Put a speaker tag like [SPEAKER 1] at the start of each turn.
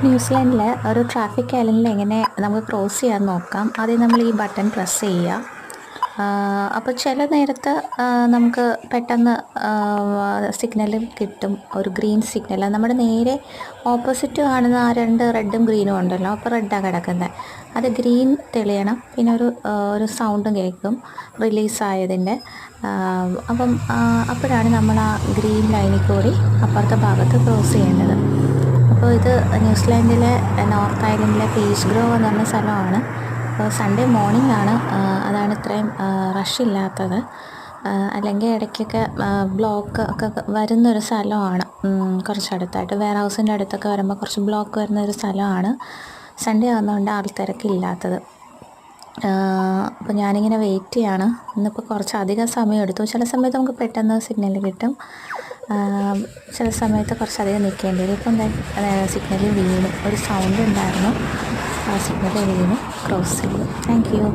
[SPEAKER 1] ന്യൂസിലാൻഡിൽ ഒരു ട്രാഫിക് ഐലൻഡിൽ എങ്ങനെ നമുക്ക് ക്രോസ് ചെയ്യാൻ നോക്കാം. ആദ്യം നമ്മൾ ഈ ബട്ടൺ പ്രസ് ചെയ്യുക. അപ്പോൾ ചില നേരത്ത് നമുക്ക് പെട്ടെന്ന് സിഗ്നൽ കിട്ടും, ഒരു ഗ്രീൻ സിഗ്നൽ. നമ്മുടെ നേരെ ഓപ്പോസിറ്റ് കാണുന്ന ആ രണ്ട് റെഡും ഗ്രീനും ഉണ്ടല്ലോ, അപ്പോൾ റെഡാണ് കിടക്കുന്നത്. അത് ഗ്രീൻ തെളിയണം, പിന്നെ ഒരു സൗണ്ടും കേൾക്കും റിലീസായതിൻ്റെ. അപ്പം അപ്പോഴാണ് നമ്മൾ ആ ഗ്രീൻ ലൈനിൽ കൂടി അപ്പുറത്തെ ഭാഗത്ത് ക്രോസ് ചെയ്യേണ്ടത്. അപ്പോൾ ഇത് ന്യൂസിലാൻഡിലെ നോർത്ത് ഐലൻഡിലെ പീച്ച് ഗ്രോവ് എന്ന് പറഞ്ഞ സ്ഥലമാണ്. അപ്പോൾ സൺഡേ മോർണിംഗ് ആണ്, അതാണ് ഇത്രയും റഷ് ഇല്ലാത്തത്. അല്ലെങ്കിൽ ഇടയ്ക്കൊക്കെ ബ്ലോക്ക് ഒക്കെ വരുന്നൊരു സ്ഥലമാണ്. കുറച്ചടുത്തായിട്ട് വെയർ ഹൗസിൻ്റെ അടുത്തൊക്കെ വരുമ്പോൾ കുറച്ച് ബ്ലോക്ക് വരുന്നൊരു സ്ഥലമാണ്. സൺഡേ ആകുന്നതുകൊണ്ട് ആൾത്തിരക്കില്ലാത്തത്. അപ്പോൾ ഞാനിങ്ങനെ വെയിറ്റ് ചെയ്യാണ്. ഇന്നിപ്പോൾ കുറച്ചധികം സമയം എടുത്തു. ചില സമയത്ത് നമുക്ക് പെട്ടെന്ന് സിഗ്നൽ കിട്ടും, ചില സമയത്ത് കുറച്ചധികം നിൽക്കേണ്ടി വരും. ഇപ്പം സിഗ്നൽ വീണു, ഒരു സൗണ്ട് ഉണ്ടായിരുന്നു, ആ സിഗ്നൽ വീണു, ക്രോസ് ചെയ്തു. Thank you.